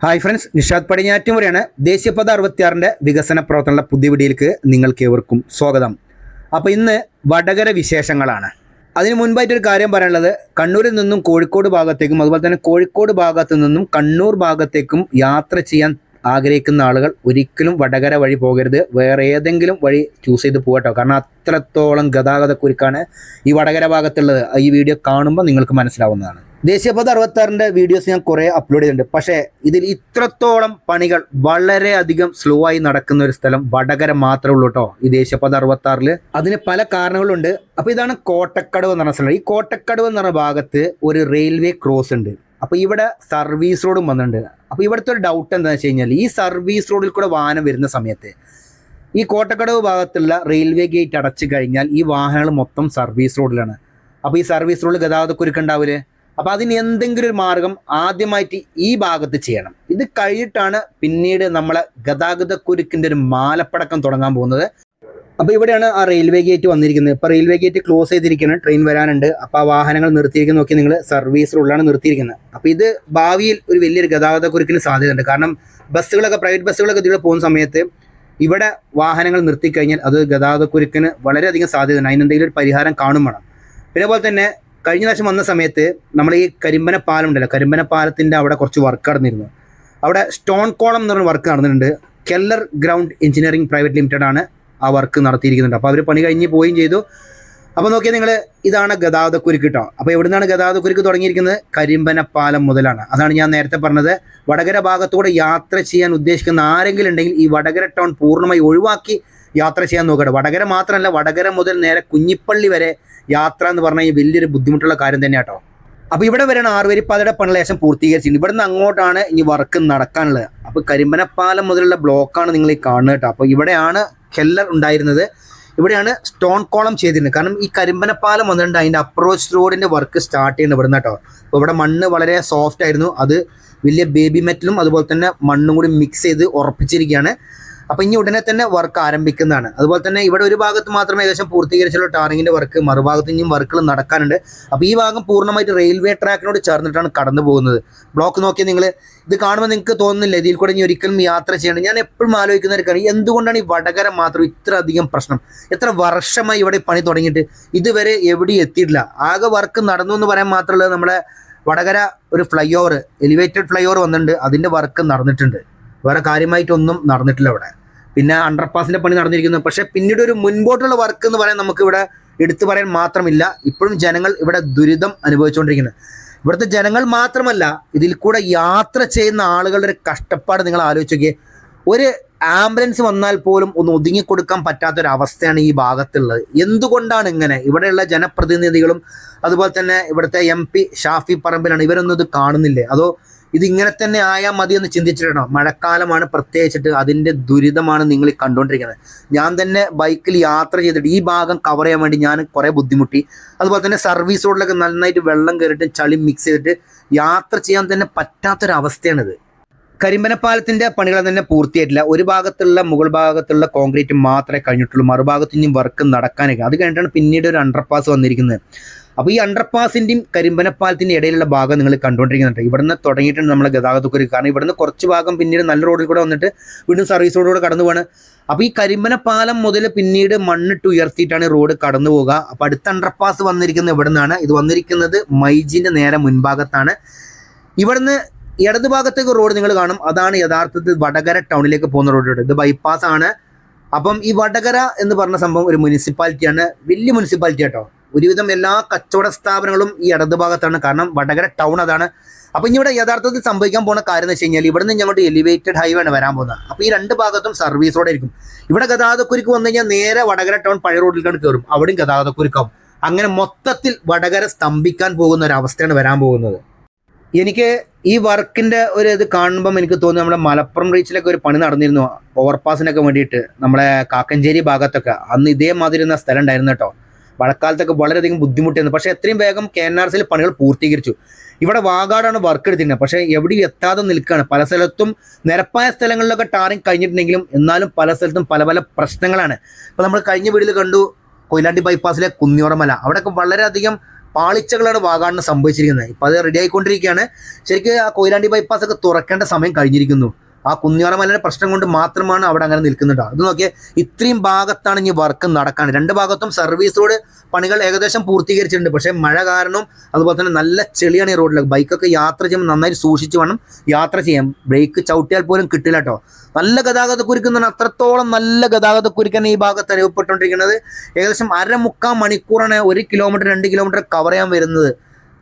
Hi friends, Nishad പടിഞ്ഞാറ്റുമുറയാണ്. ദേശീയപാത 66 വികസന പ്രവർത്തനങ്ങളുടെ പുതിയ വീഡിയോയിലേക്ക് നിങ്ങൾക്ക് ഏവർക്കും സ്വാഗതം. അപ്പോൾ ഇന്ന് വടകര വിശേഷങ്ങളാണ്. അതിന് മുൻപായിട്ടൊരു കാര്യം പറയാനുള്ളത്, കണ്ണൂരിൽ നിന്നും കോഴിക്കോട് ഭാഗത്തേക്കും അതുപോലെ തന്നെ കോഴിക്കോട് ഭാഗത്തു നിന്നും കണ്ണൂർ ഭാഗത്തേക്കും യാത്ര ചെയ്യാൻ ആഗ്രഹിക്കുന്ന ആളുകൾ ഒരിക്കലും വടകര വഴി പോകരുത്. വേറെ ഏതെങ്കിലും വഴി ചൂസ് ചെയ്ത് പോകട്ടോ. കാരണം അത്രത്തോളം ഗതാഗതക്കുരുക്കാണ് ഈ വടകര ഭാഗത്തുള്ളത്. ഈ വീഡിയോ കാണുമ്പോൾ നിങ്ങൾക്ക് മനസ്സിലാവുന്നതാണ്. ദേശീയപാത 66 വീഡിയോസ് ഞാൻ കുറേ അപ്ലോഡ് ചെയ്തിട്ടുണ്ട്. പക്ഷേ ഇതിൽ ഇത്രത്തോളം പണികൾ വളരെയധികം സ്ലോ ആയി നടക്കുന്ന ഒരു സ്ഥലം വടകര മാത്രമേ ഉള്ളൂ കേട്ടോ, ഈ ദേശീയപാത 66. അതിന് പല കാരണങ്ങളുണ്ട്. അപ്പോൾ ഇതാണ് കോട്ടക്കടവ് എന്ന് പറഞ്ഞ സ്ഥലം. ഈ കോട്ടക്കടവ് എന്ന് പറഞ്ഞ ഭാഗത്ത് ഒരു റെയിൽവേ ക്രോസ് ഉണ്ട്. അപ്പോൾ ഇവിടെ സർവീസ് റോഡും വന്നിട്ടുണ്ട്. അപ്പോൾ ഇവിടുത്തെ ഒരു ഡൗട്ട് എന്താണെന്ന് വെച്ച് കഴിഞ്ഞാൽ, ഈ സർവീസ് റോഡിൽ കൂടെ വാഹനം വരുന്ന സമയത്ത് ഈ കോട്ടക്കടവ് ഭാഗത്തുള്ള റെയിൽവേ ഗേറ്റ് അടച്ചു കഴിഞ്ഞാൽ ഈ വാഹനങ്ങൾ മൊത്തം സർവീസ് റോഡിലാണ്. അപ്പോൾ ഈ സർവീസ് റോഡിൽ ഗതാഗതക്കുരുക്കുണ്ടാവില്ലേ? അപ്പോൾ അതിന് എന്തെങ്കിലും ഒരു മാർഗം ആദ്യമായിട്ട് ഈ ഭാഗത്ത് ചെയ്യണം. ഇത് കഴിഞ്ഞിട്ടാണ് പിന്നീട് നമ്മളെ ഗതാഗതക്കുരുക്കിൻ്റെ ഒരു മാലപ്പടക്കം തുടങ്ങാൻ പോകുന്നത്. അപ്പോൾ ഇവിടെയാണ് ആ റെയിൽവേ ഗേറ്റ് വന്നിരിക്കുന്നത്. ഇപ്പോൾ റെയിൽവേ ഗേറ്റ് ക്ലോസ് ചെയ്തിരിക്കുന്നത്, ട്രെയിൻ വരാനുണ്ട്. അപ്പോൾ ആ വാഹനങ്ങൾ നിർത്തിയിരിക്കുന്ന നോക്കി നിങ്ങൾ സർവീസ് റോഡിലാണ് നിർത്തിയിരിക്കുന്നത്. അപ്പോൾ ഇത് ഭാവിയിൽ ഒരു വലിയൊരു ഗതാഗതക്കുരുക്കിന് സാധ്യതയുണ്ട്. കാരണം ബസ്സുകളൊക്കെ, പ്രൈവറ്റ് ബസ്സുകളൊക്കെ ഇതിലൂടെ പോകുന്ന സമയത്ത് ഇവിടെ വാഹനങ്ങൾ നിർത്തിക്കഴിഞ്ഞാൽ അത് ഗതാഗതക്കുരുക്കിന് വളരെയധികം സാധ്യതയുണ്ട്. അതിനെന്തെങ്കിലും ഒരു പരിഹാരം കാണും വേണം. പിന്നെ പോലെ തന്നെ കഴിഞ്ഞ പ്രാവശ്യം വന്ന സമയത്ത് നമ്മൾ ഈ കരിമ്പന പാലം ഉണ്ടല്ലോ, കരിമ്പന പാലത്തിൻ്റെ അവിടെ കുറച്ച് വർക്ക് നടന്നിരുന്നു. അവിടെ സ്റ്റോൺ കോളം എന്ന് പറഞ്ഞ വർക്ക് നടന്നിട്ടുണ്ട്. Keller ground engineering private limited ആണ് ആ വർക്ക് നടത്തിയിരിക്കുന്നുണ്ട്. അപ്പോൾ അവർ പണി കഴിഞ്ഞ് പോവുകയും ചെയ്തു. അപ്പോൾ നോക്കിയാൽ നിങ്ങൾ, ഇതാണ് ഗതാഗതക്കുരുക്ക് കേട്ടോ. അപ്പോൾ എവിടെ നിന്നാണ് ഗതാഗതക്കുരുക്ക് തുടങ്ങിയിരിക്കുന്നത്? കരിമ്പന പാലം മുതലാണ്. അതാണ് ഞാൻ നേരത്തെ പറഞ്ഞത്. വടകര ഭാഗത്തൂടെ യാത്ര ചെയ്യാൻ ഉദ്ദേശിക്കുന്ന ആരെങ്കിലും ഉണ്ടെങ്കിൽ ഈ വടകര ടൗൺ പൂർണ്ണമായി ഒഴിവാക്കി യാത്ര ചെയ്യാൻ നോക്കട്ടെ. വടകര മാത്രമല്ല, വടകര മുതൽ നേരെ കുഞ്ഞിപ്പള്ളി വരെ യാത്ര എന്ന് പറഞ്ഞാൽ വലിയൊരു ബുദ്ധിമുട്ടുള്ള കാര്യം തന്നെ കേട്ടോ. അപ്പോൾ ഇവിടെ വരെയാണ് ആറുവരിപ്പാതയുടെ പണി ലേശം പൂർത്തീകരിച്ചിട്ടുണ്ട്. ഇവിടെ നിന്ന് അങ്ങോട്ടാണ് ഇനി വർക്ക് നടക്കാനുള്ളത്. അപ്പോൾ കരിമ്പനപ്പാലം മുതലുള്ള ബ്ലോക്കാണ് നിങ്ങൾ ഈ കാണുന്നത് കേട്ടോ. അപ്പോൾ ഇവിടെയാണ് കെല്ലർ ഉണ്ടായിരുന്നത്, ഇവിടെയാണ് സ്റ്റോൺ കോളം ചെയ്തിരുന്നത്. കാരണം ഈ കരിമ്പനപ്പാലം വന്നിട്ടുണ്ട്, അതിൻ്റെ അപ്രോച്ച് റോഡിൻ്റെ വർക്ക് സ്റ്റാർട്ട് ചെയ്യുന്നത് ഇവിടെ നിന്ന് കേട്ടോ. അപ്പോൾ ഇവിടെ മണ്ണ് വളരെ സോഫ്റ്റ് ആയിരുന്നു. അത് വലിയ ബേബി മെറ്റലും അതുപോലെ തന്നെ മണ്ണും കൂടി മിക്സ് ചെയ്ത് ഉറപ്പിച്ചിരിക്കുകയാണ്. അപ്പോൾ ഇനി ഉടനെ തന്നെ വർക്ക് ആരംഭിക്കുന്നതാണ്. അതുപോലെ തന്നെ ഇവിടെ ഒരു ഭാഗത്ത് മാത്രമേ ഏകദേശം പൂർത്തീകരിച്ചുള്ള ടാറിങ്ങിൻ്റെ വർക്ക്, മറുഭാഗത്ത് ഇനിയും വർക്കുകൾ നടക്കാനുണ്ട്. അപ്പോൾ ഈ ഭാഗം പൂർണ്ണമായിട്ട് റെയിൽവേ ട്രാക്കിനോട് ചേർന്നിട്ടാണ് കടന്നു പോകുന്നത്. ബ്ലോക്ക് നോക്കിയാൽ നിങ്ങൾ ഇത് കാണുമ്പോൾ നിങ്ങൾക്ക് തോന്നുന്നില്ല ഇതിൽ കൂടെ ഇനി ഒരിക്കലും യാത്ര ചെയ്യണം. ഞാൻ എപ്പോഴും ആലോചിക്കുന്ന ഒരു കാര്യം, എന്തുകൊണ്ടാണ് ഈ വടകര മാത്രം ഇത്ര അധികം പ്രശ്നം? എത്ര വർഷമായി ഇവിടെ പണി തുടങ്ങിയിട്ട് ഇതുവരെ എവിടെയും എത്തിയിട്ടില്ല. ആകെ വർക്ക് നടന്നു എന്ന് പറയാൻ മാത്രമല്ല, നമ്മുടെ വടകര ഒരു fly over, elevated fly over വന്നിട്ടുണ്ട്, അതിൻ്റെ വർക്ക് നടന്നിട്ടുണ്ട്. വേറെ കാര്യമായിട്ടൊന്നും നടന്നിട്ടില്ല ഇവിടെ. പിന്നെ അണ്ടർപാസിൻ്റെ പണി നടന്നിരിക്കുന്നു. പക്ഷേ പിന്നീട് ഒരു മുൻപോട്ടുള്ള വർക്ക് എന്ന് പറയാൻ നമുക്കിവിടെ എടുത്തു പറയാൻ മാത്രമില്ല. ഇപ്പോഴും ജനങ്ങൾ ഇവിടെ ദുരിതം അനുഭവിച്ചുകൊണ്ടിരിക്കുന്നത്. ഇവിടുത്തെ ജനങ്ങൾ മാത്രമല്ല, ഇതിൽ കൂടെ യാത്ര ചെയ്യുന്ന ആളുകളുടെ ഒരു കഷ്ടപ്പാട് നിങ്ങൾ ആലോചിച്ച് നോക്കിയേ. ഒരു ആംബുലൻസ് വന്നാൽ പോലും ഒന്ന് ഒതുങ്ങിക്കൊടുക്കാൻ പറ്റാത്തൊരവസ്ഥയാണ് ഈ ഭാഗത്തുള്ളത്. എന്തുകൊണ്ടാണ് ഇങ്ങനെ? ഇവിടെയുള്ള ജനപ്രതിനിധികളും അതുപോലെ തന്നെ ഇവിടുത്തെ MP ഷാഫി പറമ്പിലാണ്, ഇവരൊന്നും ഇത് കാണുന്നില്ലേ? അതോ ഇതിങ്ങനെ തന്നെ ആയാൽ മതി എന്ന് ചിന്തിച്ചിട്ടുണ്ടോ? മഴക്കാലമാണ് പ്രത്യേകിച്ചിട്ട്, അതിൻ്റെ ദുരിതമാണ് നിങ്ങൾ കണ്ടുകൊണ്ടിരിക്കുന്നത്. ഞാൻ തന്നെ ബൈക്കിൽ യാത്ര ചെയ്തിട്ട് ഈ ഭാഗം കവർ ചെയ്യാൻ വേണ്ടി ഞാൻ കുറേ ബുദ്ധിമുട്ടി. അതുപോലെ തന്നെ സർവീസ് റോഡിലൊക്കെ നന്നായിട്ട് വെള്ളം കയറിയിട്ട് ചളി മിക്സ് ചെയ്തിട്ട് യാത്ര ചെയ്യാൻ തന്നെ പറ്റാത്തൊരവസ്ഥയാണിത്. കരിമ്പനപ്പാലത്തിൻ്റെ പണികൾ തന്നെ പൂർത്തിയായിട്ടില്ല. ഒരു ഭാഗത്തുള്ള മുകൾ ഭാഗത്തുള്ള കോൺക്രീറ്റ് മാത്രമേ കഴിഞ്ഞിട്ടുള്ളൂ. മറുഭാഗത്ത് ഇനിയും വർക്ക് നടക്കാനൊക്കെ. അത് കഴിഞ്ഞിട്ടാണ് പിന്നീട് ഒരു അണ്ടർപാസ് വന്നിരിക്കുന്നത്. അപ്പോൾ ഈ അണ്ടർപാസിൻ്റെയും കരിമ്പനപ്പാലത്തിൻ്റെ ഇടയിലുള്ള ഭാഗം നിങ്ങൾ കണ്ടുകൊണ്ടിരിക്കുന്നുണ്ട്. ഇവിടുന്ന് തുടങ്ങിയിട്ടുണ്ട് നമ്മളെ ഗതാഗതക്കുരുക്ക്. കാരണം ഇവിടുന്ന് കുറച്ച് ഭാഗം പിന്നീട് നല്ല റോഡിൽ കൂടെ വന്നിട്ട് വീണ്ടും സർവീസ് റോഡിലൂടെ കടന്നു പോവാണ്. അപ്പോൾ ഈ കരിമ്പനപ്പാലം മുതൽ പിന്നീട് മണ്ണിട്ട് ഉയർത്തിയിട്ടാണ് റോഡ് കടന്നു പോകുക. അപ്പോൾ അടുത്ത അണ്ടർപാസ് വന്നിരിക്കുന്നത് ഇവിടെ നിന്നാണ്. ഇത് വന്നിരിക്കുന്നത് മൈജിൻ്റെ നേരെ മുൻഭാഗത്താണ്. ഇവിടുന്ന് ഇടത് ഭാഗത്തേക്ക് റോഡ് നിങ്ങൾ കാണും, അതാണ് യഥാർത്ഥത്തിൽ വടകര ടൗണിലേക്ക് പോകുന്ന റോഡ്. ഇത് ബൈപ്പാസ് ആണ്. അപ്പം ഈ വടകര എന്ന് പറഞ്ഞ സംഭവം ഒരു മുനിസിപ്പാലിറ്റിയാണ്, വലിയ മുനിസിപ്പാലിറ്റി കേട്ടോ. ഒരുവിധം എല്ലാ കച്ചവട സ്ഥാപനങ്ങളും ഈ ഇടത് ഭാഗത്താണ്. കാരണം വടകര ടൗൺ അതാണ്. അപ്പോൾ ഇനി ഇവിടെ യഥാർത്ഥത്തിൽ സംഭവിക്കാൻ പോകുന്ന കാര്യം എന്ന് വെച്ച് കഴിഞ്ഞാൽ, ഇവിടെ നിന്ന് ഞങ്ങളുടെ എലിവേറ്റഡ് ഹൈവേ ആണ് വരാൻ പോകുന്നത്. അപ്പോൾ ഈ രണ്ട് ഭാഗത്തും സർവീസ് റോഡ് ആയിരിക്കും. ഇവിടെ ഗതാഗതക്കുരുക്ക് വന്നു കഴിഞ്ഞാൽ നേരെ വടകര ടൗൺ പഴയ റോഡിലേക്കാണ് കയറും, അവിടെയും ഗതാഗതക്കുരുക്കാവും. അങ്ങനെ മൊത്തത്തിൽ വടകര സ്തംഭിക്കാൻ പോകുന്ന ഒരു അവസ്ഥയാണ് വരാൻ പോകുന്നത്. എനിക്ക് ഈ വർക്കിൻ്റെ ഒരു ഇത് കാണുമ്പം എനിക്ക് തോന്നുന്നു, നമ്മുടെ മലപ്പുറം റീച്ചിലൊക്കെ ഒരു പണി നടന്നിരുന്നു ഓവർപാസിനൊക്കെ വേണ്ടിയിട്ട്. നമ്മളെ കാക്കഞ്ചേരി ഭാഗത്തൊക്കെ അന്ന് ഇതേമാതിരി എന്ന സ്ഥലം ഉണ്ടായിരുന്നു കേട്ടോ. മഴക്കാലത്തൊക്കെ വളരെയധികം ബുദ്ധിമുട്ടായിരുന്നു. പക്ഷേ എത്രയും വേഗം KNRCയിൽ പണികൾ പൂർത്തീകരിച്ചു. ഇവിടെ വാഗാടാണ് വർക്ക് എടുത്തിരുന്നത്, പക്ഷേ എവിടെയും എത്താതെ നിൽക്കുകയാണ്. പല സ്ഥലത്തും നിരപ്പായ സ്ഥലങ്ങളിലൊക്കെ ടാറിങ് കഴിഞ്ഞിട്ടുണ്ടെങ്കിലും എന്നാലും പല സ്ഥലത്തും പല പല പ്രശ്നങ്ങളാണ്. ഇപ്പോൾ നമ്മൾ കഴിഞ്ഞ വീഡിയോയിൽ കണ്ടു കൊയിലാണ്ടി ബൈപ്പാസിലെ കുന്നിയോറമല, അവിടെയൊക്കെ വളരെയധികം പാളിച്ചകളാണ് വാഗാടിന് സംഭവിച്ചിരിക്കുന്നത്. ഇപ്പോൾ അത് റെഡി ആയിക്കൊണ്ടിരിക്കുകയാണ്. ശരിക്കും ആ കൊയിലാണ്ടി ബൈപ്പാസ് ഒക്കെ തുറക്കേണ്ട സമയം കഴിഞ്ഞിരിക്കുന്നു. ആ കുഞ്ഞാറമലയുടെ പ്രശ്നം കൊണ്ട് മാത്രമാണ് അവിടെ അങ്ങനെ നിൽക്കുന്നുണ്ടോ. അത് നോക്കിയാൽ ഇത്രയും ഭാഗത്താണ് ഇനി വർക്ക് നടക്കാൻ. രണ്ട് ഭാഗത്തും സർവീസ് റോഡ് പണികൾ ഏകദേശം പൂർത്തീകരിച്ചിട്ടുണ്ട്. പക്ഷേ മഴ കാരണവും അതുപോലെ തന്നെ നല്ല ചെളിയാണ് ഈ റോഡിൽ. ബൈക്കൊക്കെ യാത്ര ചെയ്യുമ്പോൾ നന്നായി സൂക്ഷിച്ച് വേണം യാത്ര ചെയ്യാൻ. ബ്രേക്ക് ചവിട്ടിയാൽ പോലും കിട്ടില്ല കേട്ടോ. നല്ല ഗതാഗതക്കുരുക്ക് എന്ന് പറഞ്ഞാൽ അത്രത്തോളം നല്ല ഗതാഗതക്കുരുക്കാണ് ഈ ഭാഗത്ത് അനുഭവപ്പെട്ടുകൊണ്ടിരിക്കുന്നത്. ഏകദേശം 1.25 മണിക്കൂറാണ് 1 കിലോമീറ്റർ 2 കിലോമീറ്റർ കവർ ചെയ്യാൻ വരുന്നത്.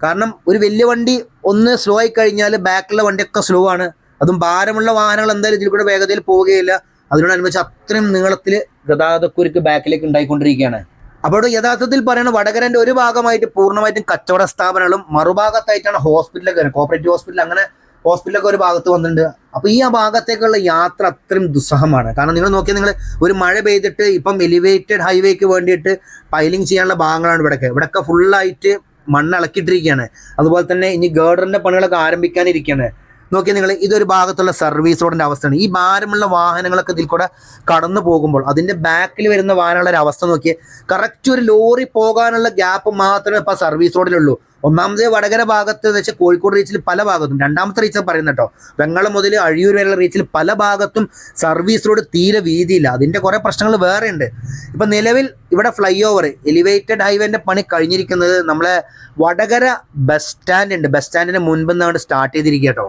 കാരണം ഒരു വലിയ വണ്ടി ഒന്ന് സ്ലോ ആയി കഴിഞ്ഞാൽ ബാക്കിലുള്ള വണ്ടിയൊക്കെ സ്ലോ ആണ്. അതും ഭാരമുള്ള വാഹനങ്ങൾ എന്തായാലും ഇതിൽ കൂടെ വേഗതയിൽ പോവുകയില്ല. അതിനോടനുബന്ധിച്ച് അത്രയും നീളത്തിൽ ഗതാഗതക്കുരുക്ക് ബാക്കിലേക്ക് ഉണ്ടായിക്കൊണ്ടിരിക്കുകയാണ്. അപ്പോൾ യഥാർത്ഥത്തിൽ പറയുന്നത് വടകരൻ്റെ ഒരു ഭാഗമായിട്ട് പൂർണ്ണമായിട്ടും കച്ചവട സ്ഥാപനങ്ങളും മറുഭാഗത്തായിട്ടാണ് ഹോസ്പിറ്റലൊക്കെ, കോപ്പറേറ്റീവ് ഹോസ്പിറ്റൽ, അങ്ങനെ ഹോസ്പിറ്റലൊക്കെ ഒരു ഭാഗത്ത് വന്നിട്ടുണ്ട്. അപ്പോൾ ഈ ആ ഭാഗത്തേക്കുള്ള യാത്ര അത്രയും ദുസ്സഹമാണ്. കാരണം നിങ്ങൾ നോക്കിയാൽ നിങ്ങൾ ഒരു മഴ പെയ്തിട്ട് ഇപ്പം എലിവേറ്റഡ് ഹൈവേക്ക് വേണ്ടിയിട്ട് പൈലിംഗ് ചെയ്യാനുള്ള ഭാഗങ്ങളാണ് ഇവിടെയൊക്കെ ഫുള്ളായിട്ട് മണ്ണ് ഇളക്കിയിട്ടിരിക്കുകയാണ്. അതുപോലെ തന്നെ ഇനി ഗേർഡറിൻ്റെ പണികളൊക്കെ ആരംഭിക്കാനിരിക്കുകയാണ്. നോക്കിയാൽ നിങ്ങൾ ഇതൊരു ഭാഗത്തുള്ള സർവീസ് റോഡിൻ്റെ അവസ്ഥയാണ്. ഈ ഭാരമുള്ള വാഹനങ്ങളൊക്കെ ഇതിൽ കൂടെ കടന്നു പോകുമ്പോൾ അതിൻ്റെ ബാക്കിൽ വരുന്ന വാഹനങ്ങളുടെ അവസ്ഥ നോക്കിയാൽ കറക്റ്റ് ഒരു ലോറി പോകാനുള്ള ഗ്യാപ്പ് മാത്രമേ ഇപ്പോൾ സർവീസ് റോഡിലുള്ളൂ. ഒന്നാമത് വടകര ഭാഗത്ത് എന്ന് വെച്ചാൽ കോഴിക്കോട് റീച്ചിൽ പല ഭാഗത്തും, രണ്ടാമത്തെ റീച്ച് പറയുന്നത് കേട്ടോ, വെങ്ങളം മുതൽ അഴിയൂർ വരെയുള്ള റീച്ചിൽ പല ഭാഗത്തും സർവീസ് റോഡ് തീരെ വീതിയില്ല. അതിൻ്റെ കുറേ പ്രശ്നങ്ങൾ വേറെ ഉണ്ട്. ഇപ്പം നിലവിൽ ഇവിടെ ഫ്ലൈ ഓവർ എലിവേറ്റഡ് ഹൈവേൻ്റെ പണി കഴിഞ്ഞിരിക്കുന്നത് നമ്മളെ വടകര ബസ് സ്റ്റാൻഡ് ഉണ്ട്. ബസ് സ്റ്റാൻഡിന് മുൻപ് നിന്നാണ് സ്റ്റാർട്ട് ചെയ്തിരിക്കുക കേട്ടോ.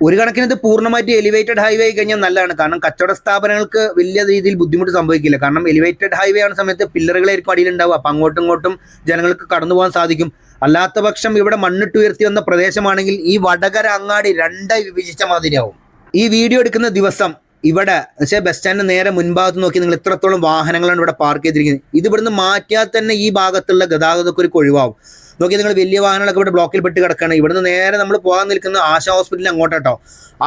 ഒരു കണക്കിന് ഇത് പൂർണ്ണമായിട്ട് എലിവേറ്റഡ് ഹൈവേ ആയി കഴിഞ്ഞാൽ നല്ലതാണ്. കാരണം കച്ചവട സ്ഥാപനങ്ങൾക്ക് വലിയ രീതിയിൽ ബുദ്ധിമുട്ട് സംഭവിക്കില്ല. കാരണം എലിവേറ്റഡ് ഹൈവേ ആവുന്ന സമയത്ത് പില്ലറുകളായിരിക്കും അടിയിലുണ്ടാവുക. അപ്പം അങ്ങോട്ടും ഇങ്ങോട്ടും ജനങ്ങൾക്ക് കടന്നു പോകാൻ സാധിക്കും. അല്ലാത്ത പക്ഷം ഇവിടെ മണ്ണിട്ട് ഉയർത്തി വന്ന പ്രദേശമാണെങ്കിൽ ഈ വടകര അങ്ങാടി രണ്ടായി വിഭജിച്ച മാതിരിയാവും. ഈ വീഡിയോ എടുക്കുന്ന ദിവസം ഇവിടെ പക്ഷേ ബസ് സ്റ്റാൻഡിന് നേരെ മുൻഭാഗത്ത് നോക്കി നിങ്ങൾ ഇത്രത്തോളം വാഹനങ്ങളാണ് ഇവിടെ പാർക്ക് ചെയ്തിരിക്കുന്നത്. ഇത് ഇവിടുന്ന് മാറ്റിയാൽ തന്നെ ഈ ഭാഗത്തുള്ള ഗതാഗതക്കുരുക്ക് ഒഴിവാകും. നോക്കി നിങ്ങൾ വലിയ വാഹനങ്ങളൊക്കെ ഇവിടെ ബ്ലോക്കിൽ പെട്ട് കിടക്കുകയാണ്. ഇവിടുന്ന് നേരെ നമ്മൾ പോകാൻ നിൽക്കുന്ന ആശാ ഹോസ്പിറ്റലിൽ അങ്ങോട്ടോ.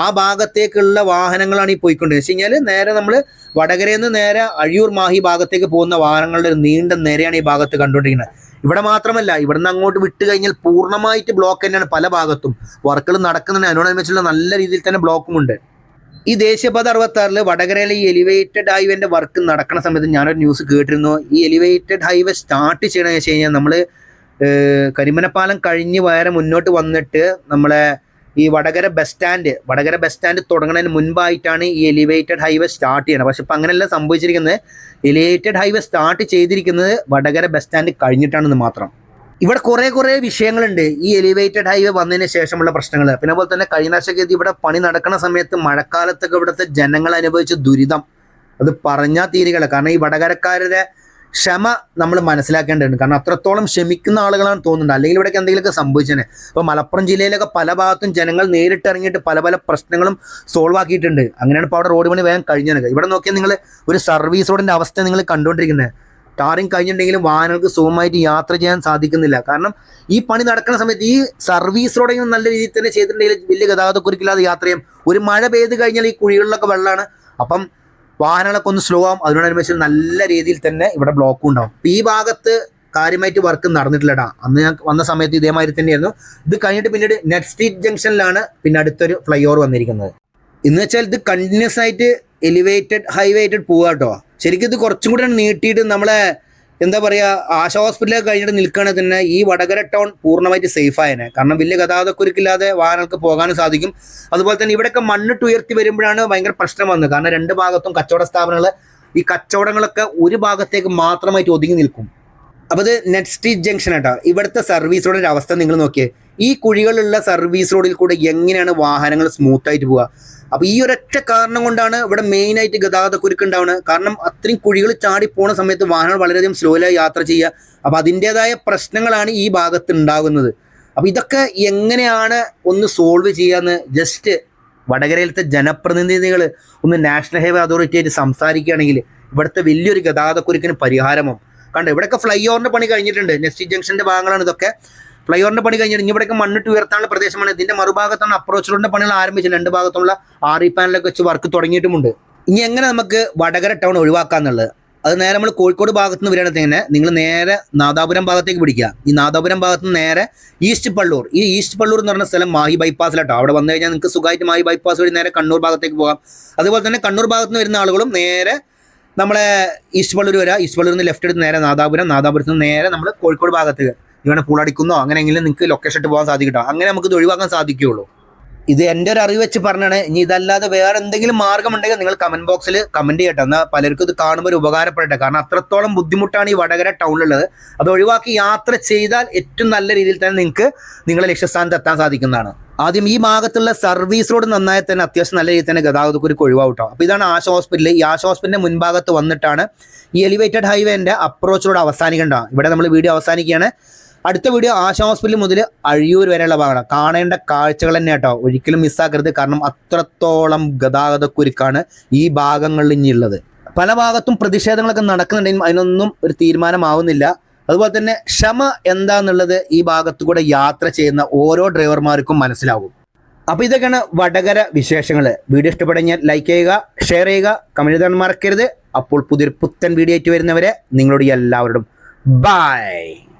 ആ ഭാഗത്തേക്കുള്ള വാഹനങ്ങളാണ് ഈ പോയിക്കൊണ്ട് വെച്ച് കഴിഞ്ഞാൽ നേരെ നമ്മൾ വടകരയിൽ നിന്ന് നേരെ അഴിയൂർ മാഹി ഭാഗത്തേക്ക് പോകുന്ന വാഹനങ്ങളുടെ ഒരു നീണ്ട നിരയാണ് ഈ ഭാഗത്ത് കണ്ടുകൊണ്ടിരിക്കുന്നത്. ഇവിടെ മാത്രമല്ല, ഇവിടുന്ന് അങ്ങോട്ട് വിട്ട് കഴിഞ്ഞാൽ പൂർണ്ണമായിട്ട് ബ്ലോക്ക് തന്നെയാണ് പല ഭാഗത്തും. വർക്കുകൾ നടക്കുന്നതിന് അതിനോടനുബന്ധിച്ചുള്ള നല്ല രീതിയിൽ തന്നെ ബ്ലോക്കുമുണ്ട്. ഈ ദേശീയപാത 66 വടകരയിലെ ഈ എലിവേറ്റഡ് ഹൈവേൻ്റെ വർക്ക് നടക്കുന്ന സമയത്ത് ഞാനൊരു ന്യൂസ് കേട്ടിരുന്നു. ഈ എലിവേറ്റഡ് ഹൈവേ സ്റ്റാർട്ട് ചെയ്യണമെന്ന് വെച്ച് കഴിഞ്ഞാൽ നമ്മൾ കരിമനപ്പാലം കഴിഞ്ഞ് വേറെ മുന്നോട്ട് വന്നിട്ട് നമ്മളെ ഈ വടകര ബസ് സ്റ്റാൻഡ് തുടങ്ങുന്നതിന് മുൻപായിട്ടാണ് ഈ എലിവേറ്റഡ് ഹൈവേ സ്റ്റാർട്ട് ചെയ്യണം. പക്ഷെ ഇപ്പം അങ്ങനെയല്ല സംഭവിച്ചിരിക്കുന്നത്. എലിവേറ്റഡ് ഹൈവേ സ്റ്റാർട്ട് ചെയ്തിരിക്കുന്നത് വടകര ബസ് സ്റ്റാൻഡ് കഴിഞ്ഞിട്ടാണെന്ന് മാത്രം. ഇവിടെ കുറേ വിഷയങ്ങളുണ്ട് ഈ എലിവേറ്റഡ് ഹൈവേ വന്നതിന് ശേഷമുള്ള പ്രശ്നങ്ങൾ. പിന്നെ അതുപോലെ തന്നെ കഴിഞ്ഞ പ്രാവശ്യമൊക്കെ ഇവിടെ പണി നടക്കുന്ന സമയത്ത് മഴക്കാലത്തൊക്കെ ഇവിടുത്തെ ജനങ്ങൾ അനുഭവിച്ച ദുരിതം അത് പറഞ്ഞാൽ തീരുകയില്ല. കാരണം ഈ വടകരക്കാരുടെ ക്ഷമ നമ്മൾ മനസ്സിലാക്കേണ്ടതുണ്ട്. കാരണം അത്രത്തോളം ക്ഷമിക്കുന്ന ആളുകളാണ് തോന്നുന്നുണ്ട്. അല്ലെങ്കിൽ ഇവിടേക്ക് എന്തെങ്കിലുമൊക്കെ സംഭവിച്ചേനെ. ഇപ്പോൾ മലപ്പുറം ജില്ലയിലൊക്കെ പല ഭാഗത്തും ജനങ്ങൾ നേരിട്ട് ഇറങ്ങിയിട്ട് പല പ്രശ്നങ്ങളും സോൾവ് ആക്കിയിട്ടുണ്ട്. അങ്ങനെയാണ് ഇപ്പോൾ അവിടെ റോഡ് പണി വേഗം കഴിഞ്ഞത്. ഇവിടെ നോക്കിയാൽ നിങ്ങൾ ഒരു സർവീസ് റോഡിൻ്റെ അവസ്ഥ നിങ്ങൾ കണ്ടുകൊണ്ടിരിക്കുന്നത്. ടാറിങ് കഴിഞ്ഞിട്ടുണ്ടെങ്കിലും വാഹനങ്ങൾക്ക് സുഖമായിട്ട് യാത്ര ചെയ്യാൻ സാധിക്കുന്നില്ല. കാരണം ഈ പണി നടക്കുന്ന സമയത്ത് ഈ സർവീസ് റോഡിൽ നല്ല രീതിയിൽ തന്നെ ചെയ്തിട്ടുണ്ടെങ്കിൽ വലിയ ഗതാഗതക്കുരുക്കില്ലാതെ യാത്ര ചെയ്യും. ഒരു മഴ പെയ്ത് കഴിഞ്ഞാൽ ഈ കുഴികളിലൊക്കെ വെള്ളമാണ്. അപ്പം വാഹനങ്ങളൊക്കെ ഒന്ന് സ്ലോ ആവും. അതിനോടനുബന്ധിച്ച് നല്ല രീതിയിൽ തന്നെ ഇവിടെ ബ്ലോക്കും ഉണ്ടാവും. ഈ ഭാഗത്ത് കാര്യമായിട്ട് വർക്ക് നടന്നിട്ടില്ലടാ. അന്ന് ഞാൻ വന്ന സമയത്ത് ഇതേമാതിരി തന്നെയായിരുന്നു. ഇത് കഴിഞ്ഞിട്ട് പിന്നീട് നെറ്റ് സ്ട്രീറ്റ് ജംഗ്ഷനിലാണ് പിന്നെ അടുത്തൊരു ഫ്ലൈ ഓവർ വന്നിരിക്കുന്നത്. എന്ന് വെച്ചാൽ ഇത് കണ്ടിന്യൂസ് ആയിട്ട് എലിവേറ്റഡ് ഹൈവേ ആയിട്ട് പോവുക കേട്ടോ. ശരിക്കും ഇത് കുറച്ചും കൂടി നീട്ടിയിട്ട് നമ്മളെ എന്താ പറയുക ആശാ ഹോസ്പിറ്റലൊക്കെ കഴിഞ്ഞിട്ട് നിൽക്കുകയാണെങ്കിൽ തന്നെ ഈ വടകര ടൗൺ പൂർണ്ണമായിട്ട് സേഫ് ആയനെ. കാരണം വലിയ ഗതാഗതക്കുരുക്കില്ലാതെ വാഹനങ്ങൾക്ക് പോകാനും സാധിക്കും. അതുപോലെ തന്നെ ഇവിടെയൊക്കെ മണ്ണിട്ട് ഉയർത്തി വരുമ്പോഴാണ് ഭയങ്കര പ്രശ്നം വന്നത്. കാരണം രണ്ട് ഭാഗത്തും കച്ചവട സ്ഥാപനങ്ങൾ, ഈ കച്ചവടങ്ങളൊക്കെ ഒരു ഭാഗത്തേക്ക് മാത്രമായിട്ട് ഒതുങ്ങി നിൽക്കും. അപ്പോൾ ഇത് നെറ്റ് സ്ട്രീറ്റ് ജംഗ്ഷൻ കേട്ടോ. ഇവിടുത്തെ സർവീസ് റോഡിൻ്റെ അവസ്ഥ നിങ്ങൾ നോക്കിയേ. ഈ കുഴികളുള്ള സർവീസ് റോഡിൽ കൂടെ എങ്ങനെയാണ് വാഹനങ്ങൾ സ്മൂത്തായിട്ട് പോവുക? അപ്പോൾ ഈ ഒരൊറ്റ കാരണം കൊണ്ടാണ് ഇവിടെ മെയിനായിട്ട് ഗതാഗതക്കുരുക്ക് ഉണ്ടാവുന്നത്. കാരണം അത്രയും കുഴികൾ ചാടി പോണ സമയത്ത് വാഹനങ്ങൾ വളരെയധികം സ്ലോയിലായി യാത്ര ചെയ്യുക. അപ്പോൾ അതിൻ്റേതായ പ്രശ്നങ്ങളാണ് ഈ ഭാഗത്ത് ഉണ്ടാകുന്നത്. അപ്പോൾ ഇതൊക്കെ എങ്ങനെയാണ് ഒന്ന് സോൾവ് ചെയ്യാന്ന് ജസ്റ്റ് വടകരയിലത്തെ ജനപ്രതിനിധികൾ ഒന്ന് നാഷണൽ ഹൈവേ അതോറിറ്റി ആയിട്ട് സംസാരിക്കുകയാണെങ്കിൽ ഇവിടുത്തെ വലിയൊരു ഗതാഗതക്കുരുക്കിന് പരിഹാരമോ കണ്ടോ. ഇവിടെയൊക്കെ ഫ്ലൈ ഓവറിൻ്റെ പണി കഴിഞ്ഞിട്ടുണ്ട്. നെക്സ്റ്റ് ജംഗ്ഷൻ്റെ ഭാഗങ്ങളാണ് ഇതൊക്കെ. ഫ്ലൈ ഓവറിൻ്റെ പണി കഴിഞ്ഞിട്ട് ഇവിടെയൊക്കെ മണ്ണിട്ട് ഉയർത്താനുള്ള പ്രദേശമാണ്. ഇതിൻ്റെ മറുഭാഗത്താണ് അപ്രോച്ച് റോഡിൻ്റെ പണികൾ ആരംഭിച്ചത്. രണ്ട് ഭാഗത്തുള്ള RE പാനലൊക്കെ വെച്ച് വർക്ക് തുടങ്ങിയിട്ടുമുണ്ട്. ഇനി എങ്ങനെ നമുക്ക് വടകര ടൗൺ ഒഴിവാക്കാന്നുള്ളത്, അത് നേരെ നമ്മൾ കോഴിക്കോട് ഭാഗത്ത് നിന്ന് വരികയാണെങ്കിൽ തന്നെ നിങ്ങൾ നേരെ നാദാപുരം ഭാഗത്തേക്ക് പിടിക്കുക. ഈ നാദാപുരം ഭാഗത്ത് നിന്ന് നേരെ ഈസ്റ്റ് പള്ളൂർ എന്ന് പറഞ്ഞ സ്ഥലം മാഹി ബൈപ്പാസിലാട്ടോ. അവിടെ വന്നു കഴിഞ്ഞാൽ നിങ്ങൾക്ക് സുഖമായിട്ട് മാഹി ബൈപ്പാസ് വഴി നേരെ കണ്ണൂർ ഭാഗത്തേക്ക് പോകാം. അതുപോലെ തന്നെ കണ്ണൂർ ഭാഗത്ത് നിന്ന് വരുന്ന ആളുകളും നേരെ നമ്മളെ ഈസ്റ്റ് പള്ളൂർ വരിക. ഈസ്റ്റ് പള്ളൂരിൽ നിന്ന് ലെഫ്റ്റ് എടുത്ത് നേരെ നാദാപുരത്ത് നിന്ന് നേരെ നമ്മൾ കോഴിക്കോട് ഭാഗത്തേക്ക്. ഇങ്ങനെ പൂളടിക്കുന്നോ അങ്ങനെയെങ്കിലും നിങ്ങൾക്ക് ലൊക്കേഷൻ ഇട്ട് പോകാൻ സാധിക്കട്ടോ. അങ്ങനെ നമുക്ക് ഇത് ഒഴിവാക്കാൻ സാധിക്കുകയുള്ളൂ. ഇത് എൻ്റെ ഒരു അറിവ് വെച്ച് പറഞ്ഞാണ്. ഇനി ഇതല്ലാതെ വേറെ എന്തെങ്കിലും മാർഗമുണ്ടെങ്കിൽ നിങ്ങൾ കമന്റ് ബോക്സിൽ കമന്റ് ചെയ്യട്ടെ. എന്നാൽ പലർക്കും ഇത് കാണുമ്പോൾ ഒരു ഉപകാരപ്പെടട്ടെ. കാരണം അത്രത്തോളം ബുദ്ധിമുട്ടാണ് ഈ വടകര ടൗണിലുള്ളത്. അത് ഒഴിവാക്കി യാത്ര ചെയ്താൽ ഏറ്റവും നല്ല രീതിയിൽ തന്നെ നിങ്ങൾക്ക് നിങ്ങളുടെ ലക്ഷ്യസ്ഥാനത്ത് എത്താൻ സാധിക്കുന്നതാണ്. ആദ്യം ഈ ഭാഗത്തുള്ള സർവീസ് റോഡ് നന്നായി തന്നെ അത്യാവശ്യം നല്ല രീതിയിൽ തന്നെ ഗതാഗതക്കുരുക്ക് ഒഴിവാട്ടോ. അപ്പോൾ ഇതാണ് ആശ ഹോസ്പിറ്റൽ. ഈ ആശ ഹോസ്പിറ്റലിന്റെ മുൻഭാഗത്ത് വന്നിട്ടാണ് ഈ എലിവേറ്റഡ് ഹൈവേന്റെ അപ്രോച്ച് റോഡ് അവസാനിക്കേണ്ട. ഇവിടെ നമ്മൾ വീഡിയോ അവസാനിക്കുകയാണ്. അടുത്ത വീഡിയോ ആശ ഹോസ്പിറ്റൽ മുതൽ അഴിയൂർ വരെയുള്ള ഭാഗമാണ്. കാണേണ്ട കാഴ്ചകൾ തന്നെ കേട്ടോ, ഒരിക്കലും മിസ്സാക്കരുത്. കാരണം അത്രത്തോളം ഗതാഗതക്കുരുക്കാണ് ഈ ഭാഗങ്ങളിൽ ഇനിയുള്ളത്. പല ഭാഗത്തും പ്രതിഷേധങ്ങളൊക്കെ നടക്കുന്നുണ്ടെങ്കിലും അതിനൊന്നും ഒരു തീരുമാനമാവുന്നില്ല. അതുപോലെ തന്നെ ക്ഷമ എന്താന്നുള്ളത് ഈ ഭാഗത്തു കൂടെ യാത്ര ചെയ്യുന്ന ഓരോ ഡ്രൈവർമാർക്കും മനസ്സിലാവും. അപ്പോൾ ഇതൊക്കെയാണ് വടകര വിശേഷങ്ങൾ. വീഡിയോ ഇഷ്ടപ്പെടുകയാൽ ലൈക്ക് ചെയ്യുക, ഷെയർ ചെയ്യുക, കമന്റ് ചെയ്യാൻ മറക്കരുത്. അപ്പോൾ പുതിയൊരു പുത്തൻ വീഡിയോ ആയിട്ട് വരുന്നവരെ നിങ്ങളോട് എല്ലാവരോടും ബൈ.